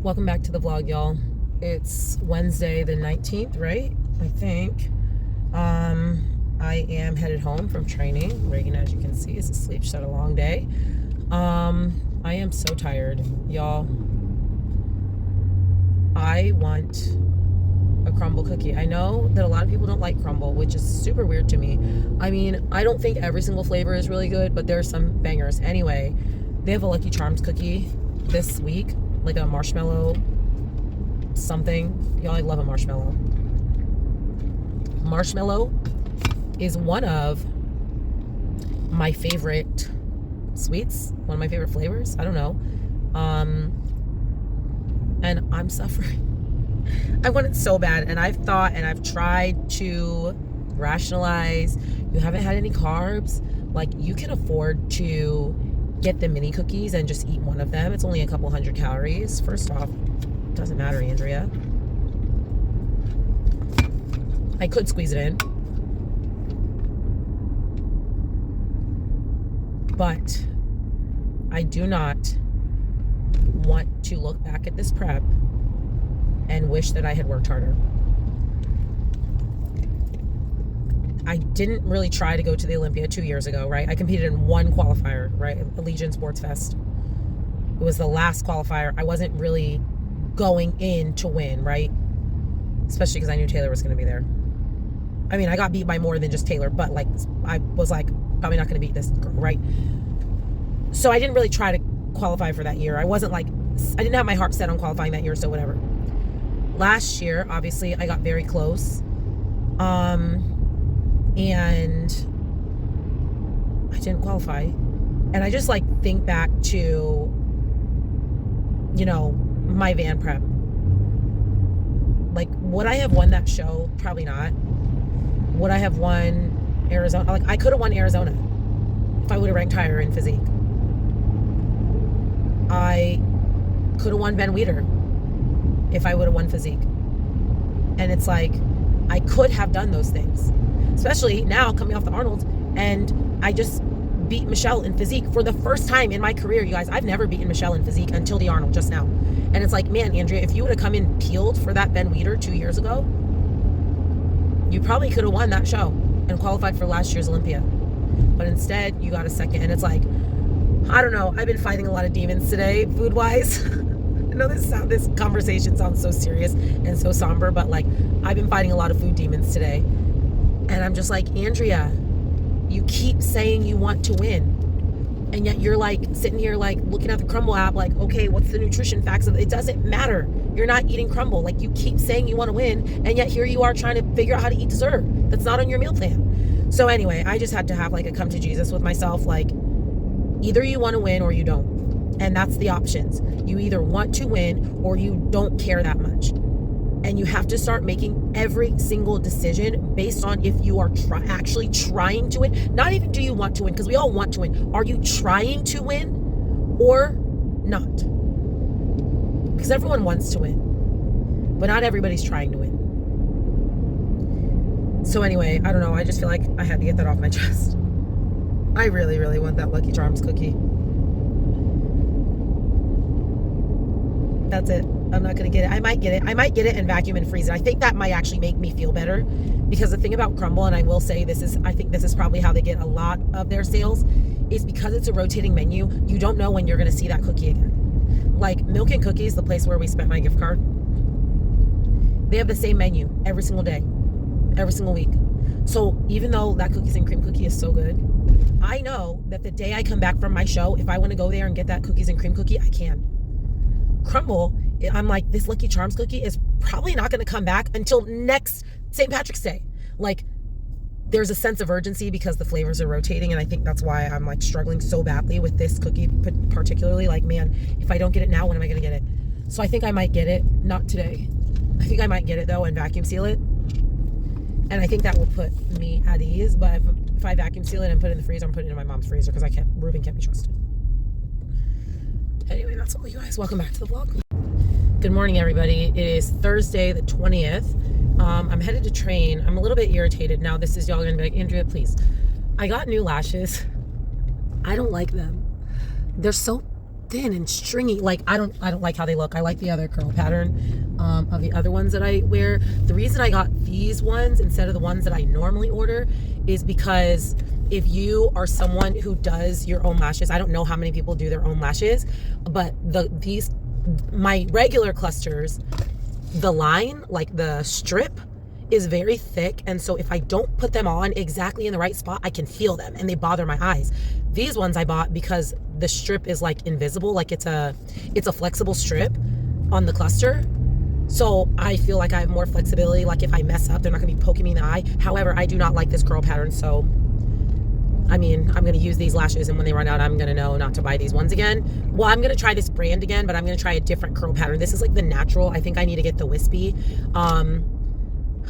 Welcome back to the vlog, y'all. It's Wednesday the 19th, right? I think. I am headed home from training. Reagan, as you can see, is asleep. She's had a long day. I am so tired, y'all. I want a crumble cookie. I know that a lot of people don't like crumble, which is super weird to me. I mean, I don't think every single flavor is really good, but there's some bangers. Anyway, they have a Lucky Charms cookie this week, like a marshmallow something. Y'all, I love a marshmallow. Marshmallow is one of my favorite sweets, one of my favorite flavors. I don't know. And I'm suffering. I want it so bad, and I've thought and I've tried to rationalize. You haven't had any carbs. Like, you can afford to get the mini cookies and just eat one of them. It's only a couple hundred calories. First off, doesn't matter, Andrea. I could squeeze it in, but I do not want to look back at this prep and wish that I had worked harder. I didn't really try to go to the Olympia 2 years ago, right? I competed in one qualifier, right? Allegiant Sports Fest. It was the last qualifier. I wasn't really going in to win, right? Especially because I knew Taylor was going to be there. I mean, I got beat by more than just Taylor, but like, I was like, probably not going to beat this girl, right? So I didn't really try to qualify for that year. I wasn't like, I didn't have my heart set on qualifying that year, so whatever. Last year, obviously, I got very close. And I didn't qualify. And I just like think back to, you know, my van prep. Like, would I have won that show? Probably not. Would I have won Arizona? Like, I could have won Arizona if I would have ranked higher in physique. I could have won Ben Weider if I would have won physique. And it's like, I could have done those things. Especially now, coming off the Arnold, and I just beat Michelle in physique for the first time in my career, you guys. I've never beaten Michelle in physique until the Arnold just now. And it's like, man, Andrea, if you would have come in peeled for that Ben Weider 2 years ago, you probably could have won that show and qualified for last year's Olympia. But instead, you got a second. And it's like, I don't know. I've been fighting a lot of demons today, food-wise. I know this conversation sounds so serious and so somber, but like, I've been fighting a lot of food demons today. And I'm just like, Andrea, you keep saying you want to win. And yet you're like sitting here like looking at the Crumble app like, okay, what's the nutrition facts of it? It doesn't matter. You're not eating Crumble. Like, you keep saying you want to win, and yet here you are trying to figure out how to eat dessert that's not on your meal plan. So anyway, I just had to have like a come to Jesus with myself. Like, either you want to win or you don't. And that's the options. You either want to win or you don't care that much. And you have to start making every single decision based on if you are actually trying to win. Not even do you want to win, because we all want to win. Are you trying to win or not? Because everyone wants to win, but not everybody's trying to win. So anyway, I don't know. I just feel like I had to get that off my chest. I really, really want that Lucky Charms cookie. That's it. I'm not going to get it. I might get it. I might get it and vacuum and freeze it. I think that might actually make me feel better, because the thing about Crumble, and I will say I think this is probably how they get a lot of their sales, is because it's a rotating menu. You don't know when you're going to see that cookie again. Like Milk and Cookies, the place where we spent my gift card, they have the same menu every single day, every single week. So even though that cookies and cream cookie is so good, I know that the day I come back from my show, if I want to go there and get that cookies and cream cookie, I can. Crumble, I'm like, this Lucky Charms cookie is probably not going to come back until next St. Patrick's Day. Like, there's a sense of urgency because the flavors are rotating, and I think that's why I'm like struggling so badly with this cookie particularly. Like, man, if I don't get it now, when am I going to get it? So I think I might get it. Not today. I think I might get it though and vacuum seal it, and I think that will put me at ease. But if I vacuum seal it and put it in the freezer, I'm putting it in my mom's freezer, because Ruben can't be trusted. Anyway, that's all, you guys. Welcome back to the vlog. Good morning, everybody. It is Thursday the 20th. I'm headed to train. I'm a little bit irritated. Now, this is y'all gonna be like, Andrea, please. I got new lashes. I don't like them. They're so thin and stringy. Like I don't like how they look. I like the other curl pattern of the other ones that I wear. The reason I got these ones instead of the ones that I normally order is because if you are someone who does your own lashes, I don't know how many people do their own lashes, but my regular clusters, the line, like the strip, is very thick, and so if I don't put them on exactly in the right spot, I can feel them and they bother my eyes. These ones I bought because the strip is like invisible, like it's a flexible strip on the cluster, so I feel like I have more flexibility. Like if I mess up, they're not gonna be poking me in the eye. However, I do not like this curl pattern, so I mean, I'm gonna use these lashes, and when they run out, I'm gonna know not to buy these ones again. Well, I'm gonna try this brand again, but I'm gonna try a different curl pattern. This is like the natural. I think I need to get the wispy.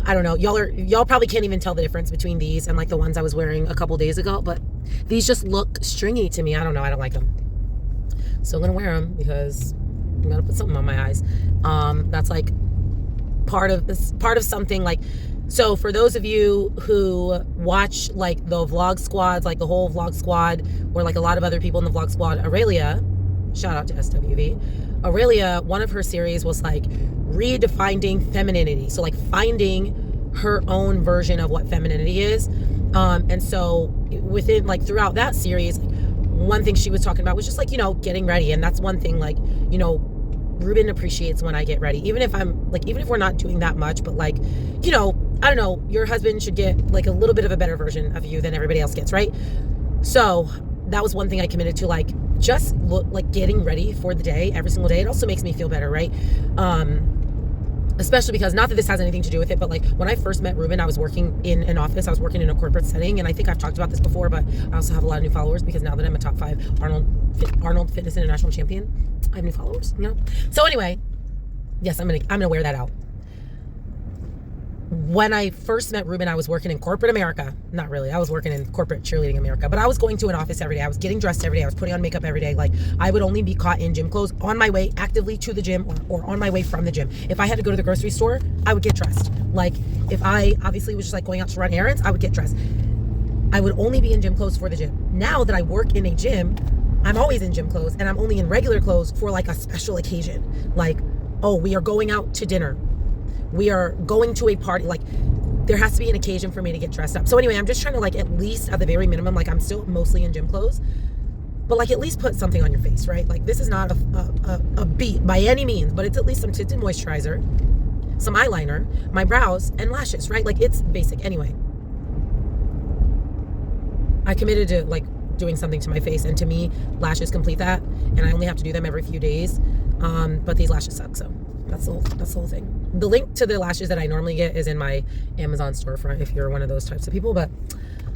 I don't know. Y'all probably can't even tell the difference between these and like the ones I was wearing a couple days ago, but these just look stringy to me. I don't know. I don't like them. So I'm gonna wear them because I'm gonna put something on my eyes. That's like part of something like. So for those of you who watch like the vlog squads, like the whole vlog squad, or like a lot of other people in the vlog squad, Aurelia, shout out to SWV. Aurelia, one of her series was like redefining femininity. So like finding her own version of what femininity is. And so within like throughout that series, one thing she was talking about was just like, getting ready. And that's one thing, like, Ruben appreciates when I get ready, even if we're not doing that much, but like, I don't know, your husband should get like a little bit of a better version of you than everybody else gets, right? So that was one thing I committed to, like, just look like getting ready for the day every single day. It also makes me feel better, right? Especially because, not that this has anything to do with it, but like when I first met Ruben, I was working in an office, I was working in a corporate setting, and I think I've talked about this before, but I also have a lot of new followers because now that I'm a top 5 Arnold Fitness International champion, I have new followers, So anyway, yes, I'm gonna wear that out. When I first met Ruben, I was working in corporate America. Not really. I was working in corporate cheerleading America, but I was going to an office every day. I was getting dressed every day. I was putting on makeup every day. Like, I would only be caught in gym clothes on my way actively to the gym or on my way from the gym. If I had to go to the grocery store, I would get dressed. Like, if I obviously was just like going out to run errands, I would get dressed. I would only be in gym clothes for the gym. Now that I work in a gym, I'm always in gym clothes, and I'm only in regular clothes for like a special occasion. Like, oh, we are going out to dinner. We are going to a party. Like, there has to be an occasion for me to get dressed up. So anyway, I'm just trying to, like, at least at the very minimum, like, I'm still mostly in gym clothes, but like at least put something on your face, right? Like, this is not a beat by any means, but it's at least some tinted moisturizer, some eyeliner, my brows, and lashes, right? Like, it's basic. Anyway, I committed to like doing something to my face, and to me, lashes complete that, and I only have to do them every few days. But these lashes suck, so that's the whole thing. The link to the lashes that I normally get is in my Amazon storefront if you're one of those types of people, but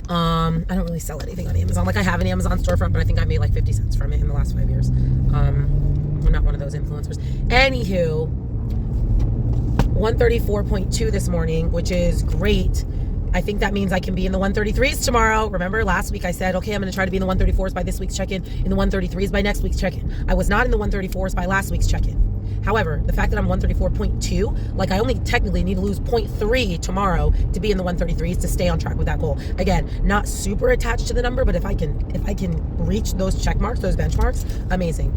I don't really sell anything on Amazon. Like, I have an Amazon storefront, but I think I made like 50 cents from it in the last 5 years. I'm not one of those influencers. Anywho, 134.2 this morning, which is great. I think that means I can be in the 133s tomorrow. Remember last week I said, okay, I'm going to try to be in the 134s by this week's check-in, in the 133s by next week's check-in. I was not in the 134s by last week's check-in. However, the fact that I'm 134.2, like, I only technically need to lose 0.3 tomorrow to be in the 133s to stay on track with that goal. Again, not super attached to the number, but if I can reach those check marks, those benchmarks, amazing.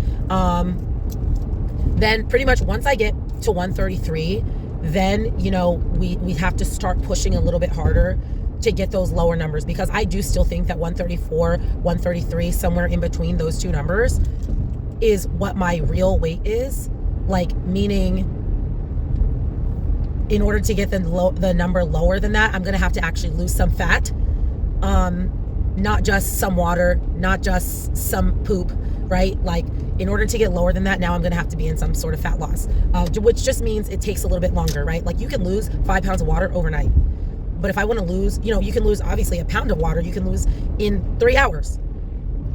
Then pretty much once I get to 133, then, we have to start pushing a little bit harder to get those lower numbers, because I do still think that 134, 133, somewhere in between those two numbers is what my real weight is. Like, meaning in order to get the number lower than that, I'm going to have to actually lose some fat, not just some water, not just some poop, right? Like, in order to get lower than that, now I'm going to have to be in some sort of fat loss, which just means it takes a little bit longer, right? Like, you can lose 5 pounds of water overnight, but if I want to lose, you can lose obviously a pound of water, you can lose in 3 hours.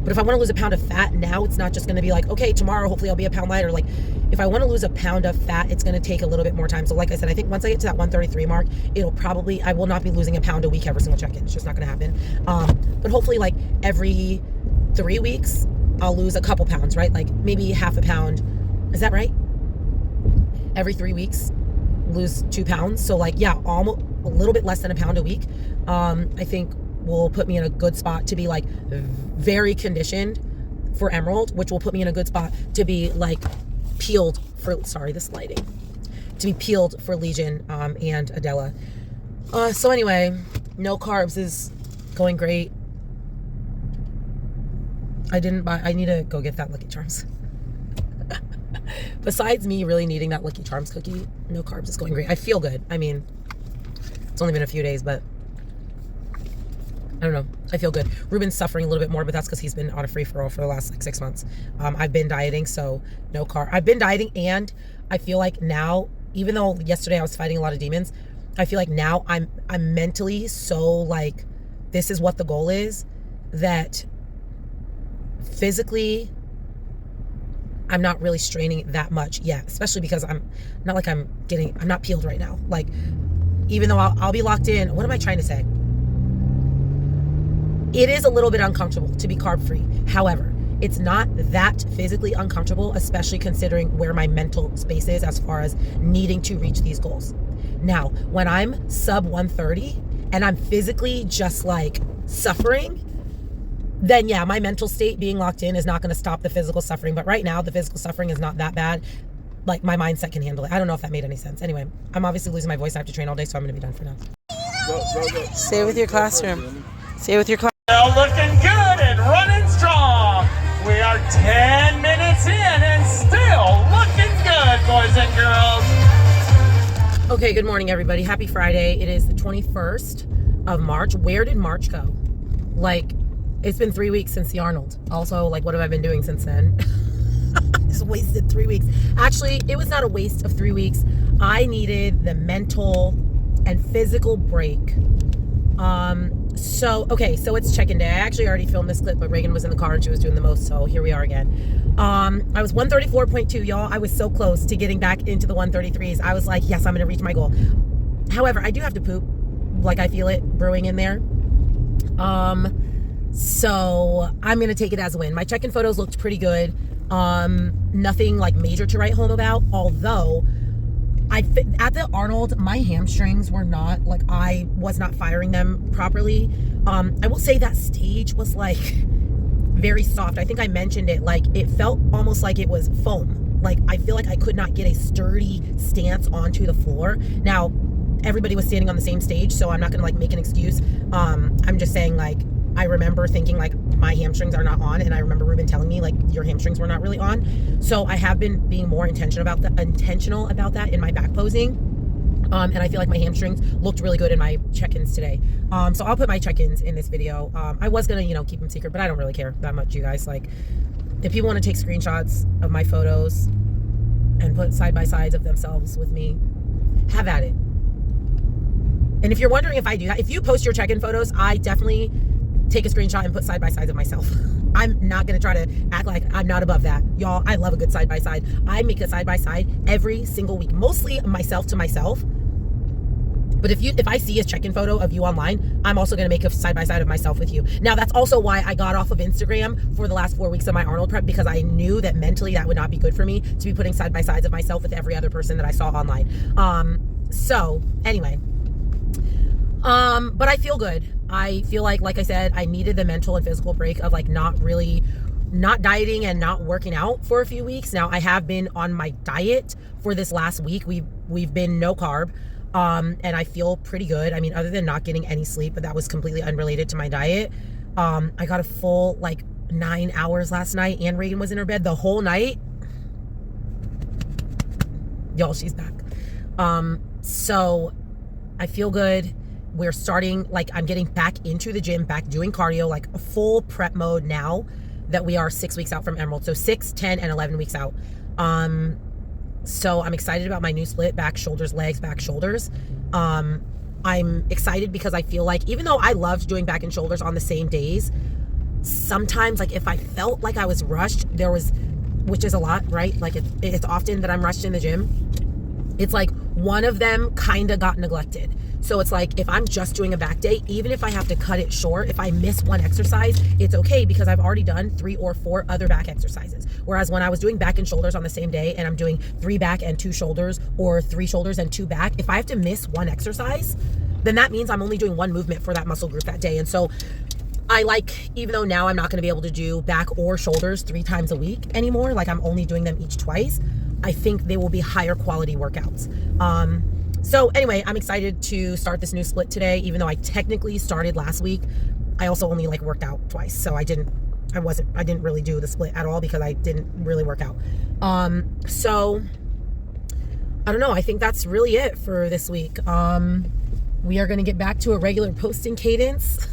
But if I want to lose a pound of fat now, it's not just going to be like, okay, tomorrow hopefully I'll be a pound lighter. Like, if I want to lose a pound of fat, it's going to take a little bit more time. So like I said, I think once I get to that 133 mark, I will not be losing a pound a week every single check-in. It's just not going to happen. But hopefully, like, every 3 weeks, I'll lose a couple pounds, right? Like, maybe half a pound. Is that right? Every 3 weeks, lose 2 pounds. So, like, yeah, almost a little bit less than a pound a week. I think will put me in a good spot to be, like, very conditioned for Emerald, which will put me in a good spot to be like peeled for, sorry, this lighting, to be peeled for Legion and Adela. So anyway, no carbs is going great. I need to go get that Lucky Charms. Besides me really needing that Lucky Charms cookie, no carbs is going great. I feel good. I mean, it's only been a few days, but I don't know. I feel good. Ruben's suffering a little bit more, but that's because he's been on a free-for-all for the last like 6 months. I've been dieting, so no carb. I've been dieting, and I feel like now, even though yesterday I was fighting a lot of demons, I feel like now I'm mentally so like, this is what the goal is, that physically I'm not really straining that much yet, especially because I'm not peeled right now. Like, even though I'll be locked in, what am I trying to say? It is a little bit uncomfortable to be carb free. However, it's not that physically uncomfortable, especially considering where my mental space is as far as needing to reach these goals. Now, when I'm sub 130 and I'm physically just like suffering, then yeah, my mental state being locked in is not going to stop the physical suffering. But right now, the physical suffering is not that bad. Like, my mindset can handle it. I don't know if that made any sense. Anyway, I'm obviously losing my voice. I have to train all day, so I'm going to be done for now. Go. Say it with your classroom. Say it with your class. Well, looking good and running strong. We are 10 minutes in and still looking good, boys and girls. Okay, good morning, everybody. Happy Friday. It is the 21st of March. Where did March go? Like, it's been 3 weeks since the Arnold. Also, like, what have I been doing since then? Just wasted 3 weeks. Actually, it was not a waste of 3 weeks. I needed the mental and physical break. So it's check-in day. I actually already filmed this clip, but Reagan was in the car and she was doing the most, so here we are again. I was 134.2, y'all. I was so close to getting back into the 133s. I was like, yes, I'm going to reach my goal. However, I do have to poop. Like, I feel it brewing in there. So I'm going to take it as a win. My check-in photos looked pretty good. Nothing like major to write home about, although at the Arnold, my hamstrings were not, like, I was not firing them properly. I will say that stage was like very soft. I think I mentioned it, like, it felt almost like it was foam. Like, I feel like I could not get a sturdy stance onto the floor. Now, everybody was standing on the same stage, so I'm not gonna like make an excuse. I'm just saying, like, I remember thinking like my hamstrings are not on, and I remember Ruben telling me like your hamstrings were not really on. So I have been being more intentional about that in my back posing. And I feel like my hamstrings looked really good in my check-ins today. So I'll put my check-ins in this video. I was gonna, keep them secret, but I don't really care that much, you guys. Like, if people want to take screenshots of my photos and put side by sides of themselves with me, have at it. And if you're wondering if I do that, if you post your check-in photos, I definitely take a screenshot and put side by sides of myself. I'm not going to try to act like I'm not above that. Y'all, I love a good side by side. I make a side by side every single week, mostly myself to myself. But if I see a check-in photo of you online, I'm also going to make a side by side of myself with you. Now, that's also why I got off of Instagram for the last 4 weeks of my Arnold prep, because I knew that mentally that would not be good for me to be putting side by sides of myself with every other person that I saw online. So anyway, but I feel good. I feel like I said, I needed the mental and physical break of like not dieting and not working out for a few weeks. Now, I have been on my diet for this last week. We've been no carb, and I feel pretty good. I mean, other than not getting any sleep, but that was completely unrelated to my diet. I got a full like 9 hours last night, and Reagan was in her bed the whole night. Y'all, she's back. So I feel good. We're starting, like, I'm getting back into the gym, back doing cardio, like a full prep mode now that we are 6 weeks out from Emerald. So 6, 10, and 11 weeks out. So I'm excited about my new split, back, shoulders, legs, back, shoulders. I'm excited because I feel like, even though I loved doing back and shoulders on the same days, sometimes, like, if I felt like I was rushed, which is a lot, right? Like, it's often that I'm rushed in the gym. It's like one of them kind of got neglected. So it's like, if I'm just doing a back day, even if I have to cut it short, if I miss one exercise, it's okay, because I've already done 3 or 4 other back exercises. Whereas when I was doing back and shoulders on the same day, and I'm doing 3 back and 2 shoulders, or 3 shoulders and 2 back, if I have to miss one exercise, then that means I'm only doing one movement for that muscle group that day. And so I like, even though now I'm not going to be able to do back or shoulders 3 times a week anymore, like I'm only doing them each twice, I think they will be higher quality workouts. So anyway, I'm excited to start this new split today, even though I technically started last week. I also only like worked out twice. So I didn't really do the split at all because I didn't really work out. So I don't know. I think that's really it for this week. We are going to get back to a regular posting cadence.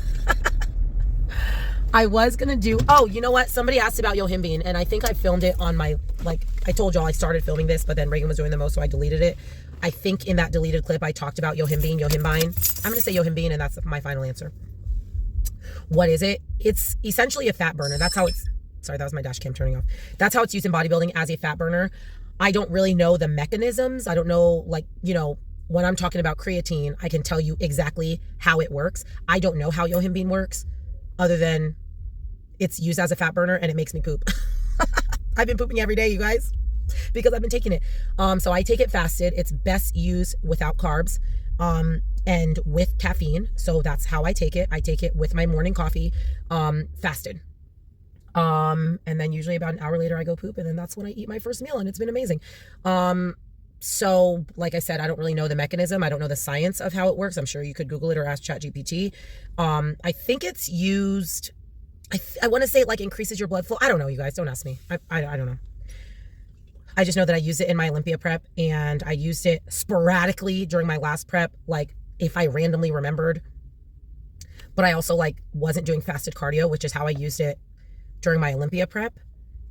I was going to do, oh, you know what? Somebody asked about Yohimbine, and I think I filmed it on my, like, I told y'all I started filming this, but then Reagan was doing the most, so I deleted it. I think in that deleted clip, I talked about Yohimbine. I'm going to say Yohimbine, and that's my final answer. What is it? It's essentially a fat burner. That's how it's, sorry, that was my dash cam turning off. That's how it's used in bodybuilding, as a fat burner. I don't really know the mechanisms. I don't know, like, you know, when I'm talking about creatine, I can tell you exactly how it works. I don't know how Yohimbine works, other than it's used as a fat burner and it makes me poop. I've been pooping every day, you guys, because I've been taking it. So I take it fasted. It's best used without carbs and with caffeine. So that's how I take it. I take it with my morning coffee, fasted. And then usually about an hour later I go poop, and then that's when I eat my first meal, and it's been amazing. So like I said, I don't really know the mechanism. I don't know the science of how it works. I'm sure you could Google it or ask ChatGPT. I think it's used, I want to say it like increases your blood flow. I don't know, you guys, don't ask me. I don't know. I just know that I used it in my Olympia prep, and I used it sporadically during my last prep, like if I randomly remembered. But I also like wasn't doing fasted cardio, which is how I used it during my Olympia prep.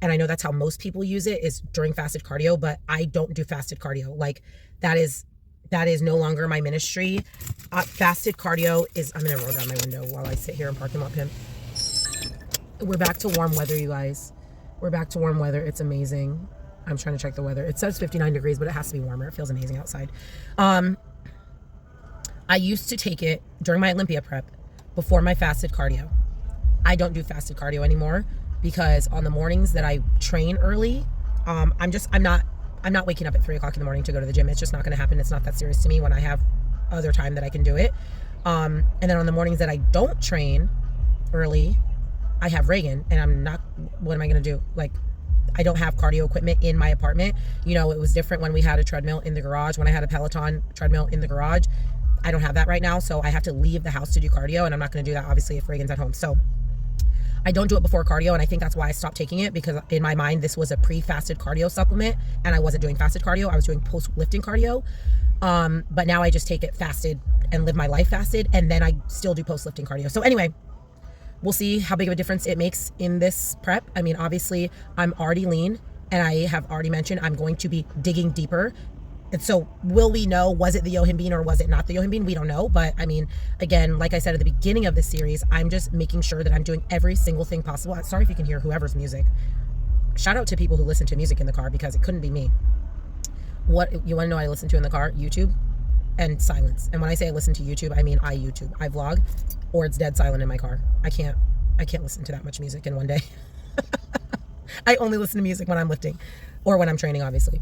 And I know that's how most people use it, is during fasted cardio, but I don't do fasted cardio. Like that is no longer my ministry. Fasted cardio is, I'm going to roll down my window while I sit here and parking lot pimp. We're back to warm weather, you guys. We're back to warm weather. It's amazing. I'm trying to check the weather. It says 59 degrees, but it has to be warmer. It feels amazing outside. I used to take it during my Olympia prep before my fasted cardio. I don't do fasted cardio anymore, because on the mornings that I train early, I'm not waking up at 3 o'clock in the morning to go to the gym. It's just not going to happen. It's not that serious to me when I have other time that I can do it. And then on the mornings that I don't train early, I have Reagan, and I'm not, what am I going to do? Like, I don't have cardio equipment in my apartment. You know, it was different when we had a treadmill in the garage, when I had a Peloton treadmill in the garage. I don't have that right now. So I have to leave the house to do cardio, and I'm not going to do that obviously if Reagan's at home. So I don't do it before cardio, and I think that's why I stopped taking it, because in my mind, this was a pre-fasted cardio supplement, and I wasn't doing fasted cardio. I was doing post-lifting cardio. But now I just take it fasted and live my life fasted, and then I still do post-lifting cardio. So anyway, we'll see how big of a difference it makes in this prep. I mean, obviously, I'm already lean, and I have already mentioned I'm going to be digging deeper. And so will we know, was it the Yohimbine or was it not the Yohimbine? We don't know. But I mean, again, like I said at the beginning of this series, I'm just making sure that I'm doing every single thing possible. Sorry if you can hear whoever's music. Shout out to people who listen to music in the car, because it couldn't be me. What you want to know I listen to in the car? YouTube and silence. And when I say I listen to YouTube, I mean I YouTube. I vlog, or it's dead silent in my car. I can't listen to that much music in one day. I only listen to music when I'm lifting or when I'm training, obviously.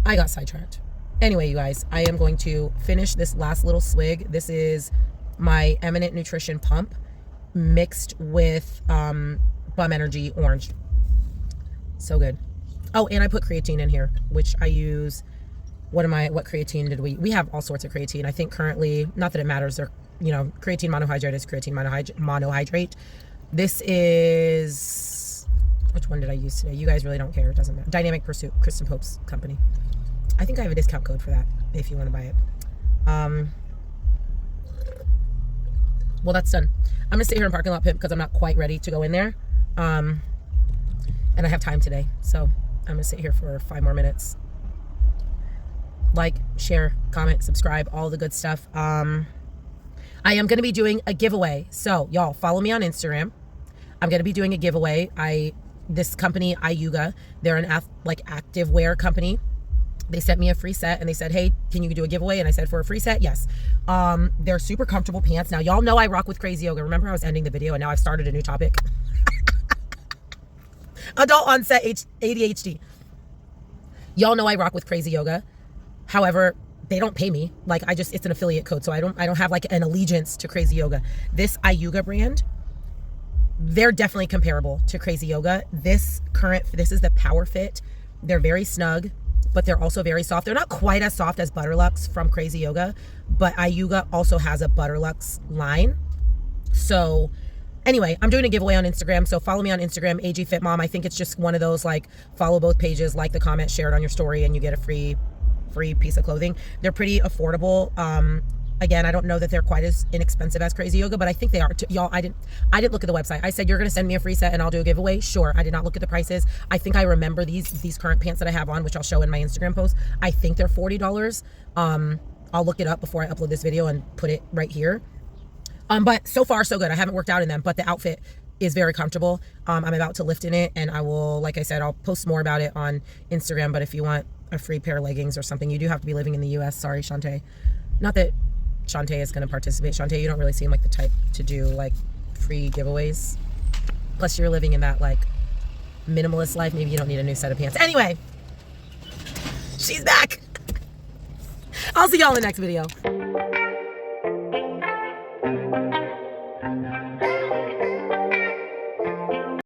I got sidetracked. Anyway, you guys, I am going to finish this last little swig. This is my Eminent Nutrition Pump mixed with Bum Energy Orange. So good. Oh, and I put creatine in here, which I use. What creatine did we have all sorts of creatine. I think currently, not that it matters, they're, you know, creatine monohydrate is creatine monohydrate. This is, which one did I use today? You guys really don't care. It doesn't matter. Dynamic Pursuit, Kristen Pope's company. I think I have a discount code for that if you want to buy it. Well, that's done. I'm going to sit here in parking lot pimp because I'm not quite ready to go in there. And I have time today. So I'm going to sit here for 5 more minutes. Like, share, comment, subscribe, all the good stuff. I am going to be doing a giveaway. So y'all follow me on Instagram. I'm going to be doing a giveaway. This company, Iuga, they're an active wear company. They sent me a free set and they said, hey, can you do a giveaway? And I said, for a free set, yes. They're super comfortable pants. Now, y'all know I rock with crazy yoga. Remember, I was ending the video and now I've started a new topic. Adult onset ADHD. Y'all know I rock with crazy yoga. However, they don't pay me. Like it's an affiliate code. So I don't have like an allegiance to Crazy Yoga. This Ayuga brand, they're definitely comparable to Crazy Yoga. This is the Power Fit. They're very snug, but they're also very soft. They're not quite as soft as Butterlux from Crazy Yoga, but Ayuga also has a Butterlux line. So anyway, I'm doing a giveaway on Instagram. So follow me on Instagram, AG Fit Mom. I think it's just one of those, like, follow both pages, like the comment, share it on your story, and you get a free piece of clothing. They're pretty affordable. Again, I don't know that they're quite as inexpensive as Crazy Yoga, but I think they are. Y'all, I didn't look at the website. I said, you're going to send me a free set and I'll do a giveaway. Sure. I did not look at the prices. I think I remember these current pants that I have on, which I'll show in my Instagram post. I think they're $40. I'll look it up before I upload this video and put it right here. But so far so good. I haven't worked out in them, but the outfit is very comfortable. I'm about to lift in it, and I will, like I said, I'll post more about it on Instagram. But if you want a free pair of leggings or something, you do have to be living in the US. Sorry, Shantae. Not that Shantae is going to participate. Shantae, you don't really seem like the type to do like free giveaways. Plus you're living in that like minimalist life. Maybe you don't need a new set of pants. Anyway, she's back. I'll see y'all in the next video.